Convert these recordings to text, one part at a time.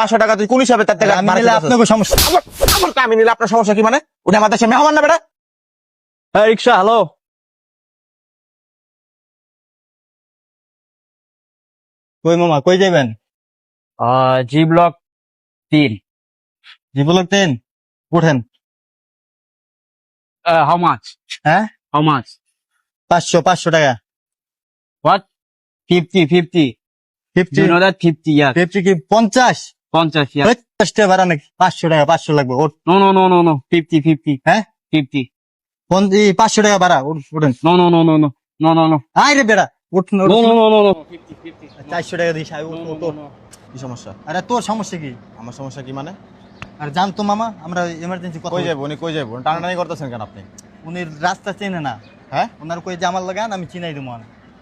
500 টাকা তুই কোন হিসাবে তার থেকে আমি নিলে আপনাকে সমস্যা। আমার আমি নিলে আপনার সমস্যা কি মানে? উনি আমার দেশে মেহমান না বেটা? হ্যাঁ রিক্সা, হ্যালো। কই মামা, কই যাবেন? জি ব্লক 3। জি ব্লক 10, উঠেন। How much? হ্যাঁ, How much? 500 টাকা। What? 50, 50. 50, You know that 50, yeah. 50 কি 50? 50, yeah. 50 টাকা ভাড়া নাকি? 500 টাকা, 500 লাগবে। ওঠ। No, no, no, no, no. 50, 50. হ্যাঁ, 50. 500 টাকা ভাড়া, উঠেন। No, no, no, no, no. No, no, no. আয় রে বেড়া, উঠুন। No, no, no, no, no. 50, 50. 400 টাকা দিস, আয়, উঠ, No, উঠ, no, উঠ। no. কি সমস্যা? আরে তোর সমস্যা কি? আমার সমস্যা কি মানে? আরে জান তো মামা, আমরা এমার্জেন্সি কথা কই বলছি। যাবো উনি, কই যাবো? টানাটানি করতেছেন কেন আপনি? উনি রাস্তা চেনে না। হ্যাঁ, ওনার কই যে আমার লাগান, আমি চিনাই দেবো।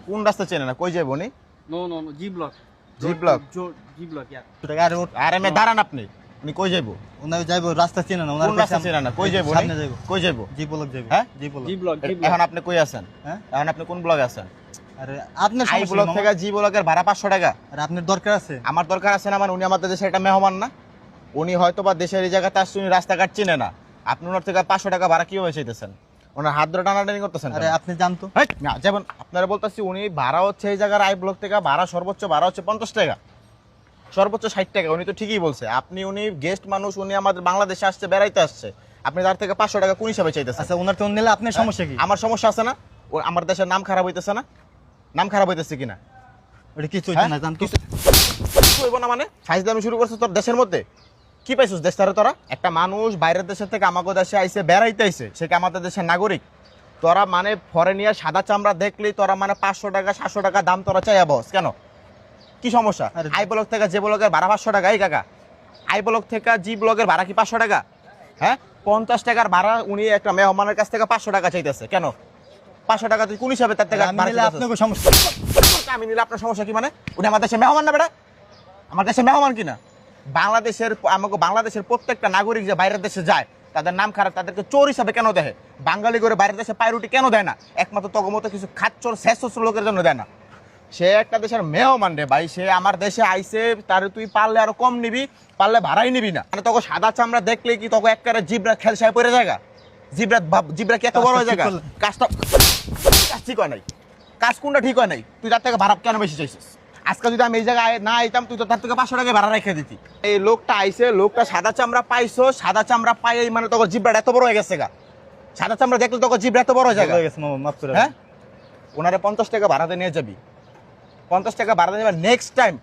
কোন রাস্তা চেনে না? কই যাবো উনি? No, no, no. G block. G block? G block, yeah. আরে ওঠ। আরে মে দাঁড়ান আপনি। উনি কই যাবো? ওনার যাইবো, রাস্তা চেনে না। ওনার কোন রাস্তা চেনে না? কই যাবো উনি? সামনে যাইবো। কই যাবো? জি ব্লক যাইবো। হ্যাঁ? জি block. G block, G block. এখন আপনি কই আছেন? হ্যাঁ, এখন আপনি কোন ব্লগে আছেন? আরে আপনার আই সমস্যা ব্লক কি, থেকে মামা? জি ব্লকের ভাড়া 500 টাকা। আরে আপনার দরকার আছে? আমার দরকার আছে না মানে? উনি আমাদের দেশের একটা মেহমান না? উনি হয়তো বা দেশের এই জায়গাতে আসছে, উনি রাস্তাঘাট চিনে না। আপনি ওনার থেকে 500 টাকা ভাড়া কিভাবে চাইতেছেন? ওনার হাত ধরে টানাটানি করতেছেন আরে কেন? আপনি জানতো। হেৎ, না, যেমন আপনারা বলতেছি উনি ভাড়া হচ্ছে এই জায়গার আই ব্লক থেকে ভাড়া সর্বোচ্চ ভাড়া হচ্ছে 50 টাকা, সর্বোচ্চ 60 টাকা। উনি তো ঠিকই বলছে। আপনি উনি গেস্ট মানুষ, উনি আমাদের বাংলাদেশে আসছে, বেড়াইতে আসছে। আপনি তার থেকে 500 টাকা কোন হিসাবে চাইতেছেন? আচ্ছা, ওনার তো নিলে আপনার সমস্যা কি? আমার সমস্যা আছে না? ও আমার দেশের নাম খারাপ হইতেছে না? নাম খারাপ হইতেছে কিনা? ওটা কিছু হ্যাঁ? না, জানতো। কিছু হইব না মানে? ফাইজলামি শুরু করছিস তোর দেশের মধ্যে? কি পাইছিস দেশ তারে তোরা? একটা মানুষ বাইরের দেশের থেকে আমাদের দেশে আইছে, বেড়াইতে আইছে, সে কি আমাদের দেশের নাগরিক? তোরা মানে ফরেনিয়ার সাদা চামড়া দেখলেই তোরা মানে 500 টাকা 700 টাকা দাম তোরা চাইয়া বস কেন? কি সমস্যা? আরে- আই ব্লক থেকে যে ব্লকের ভাড়া 500 টাকা। এই কাকা, আই ব্লক থেকে জি ব্লকের ভাড়া কি 500 টাকা? হ্যাঁ, 50 টাকার ভাড়া উনি একটা মেহমানের কাছ থেকে 500 টাকা চাইতেছে কেন? 500 টাকা তুই কোন হিসাবে তার থেকে আমি ভাড়া নিলে চাইতেছিস? আপনাকে সমস্যা। আমি নিলে আপনার সমস্যা কি মানে? উনি আমার দেশে মেহমান না বেটা? আমার দেশে মেহমান কিনা? বাংলাদেশের, আমাকে বাংলাদেশের প্রত্যেকটা নাগরিক যে বাইরের দেশে যায়, তাদের নাম খারাপ, তাদেরকে চোর হিসাবে কেন দেয়? বাঙালি করে বাইরের দেশে পায়রুটি কেন দেয় না? একমাত্র তগমতো কিছু খাচ্চর শেষ লোকের জন্য দেয় না। সে একটা দেশের মেহমান রে ভাই, সে আমার দেশে আইসে, তার তুই পারলে আরো কম নিবি, পারলে ভাড়াই নিবি না। মানে তোকে সাদা চামড়া দেখলে কি তোকে একটা জিব্রা খেলসায় পড়ে জায়গা? জিব্রা কি এত বড় হয়ে জায়গা? কাজটা কাজ ঠিক হয় নাই। কাজ কোনটা ঠিক হয় নাই? তুই তার থেকে ভাড়া কেন বেশি চাইছিস? আজকে যদি আমি এই জায়গায় না আইতাম, তুই তো তার থেকে 500 টাকা ভাড়া রেখে দিতি। এই লোকটা আইসে, লোকটা সাদা চামড়া পাইছো, সাদা চামড়া পাই মানে তোকে জিব্রাটা এত বড় হয়ে গেছে গা। সাদা চামড়া দেখলে তোকে জিব্রা এত বড় হয়ে যায়। হয়ে গেছে মামা, মাফ করে হ্যাঁ, ওনারে 50 টাকা ভাড়াতে নিয়ে যাবি। 50 টাকা ভাড়া নেবে, নেক্সট টাইম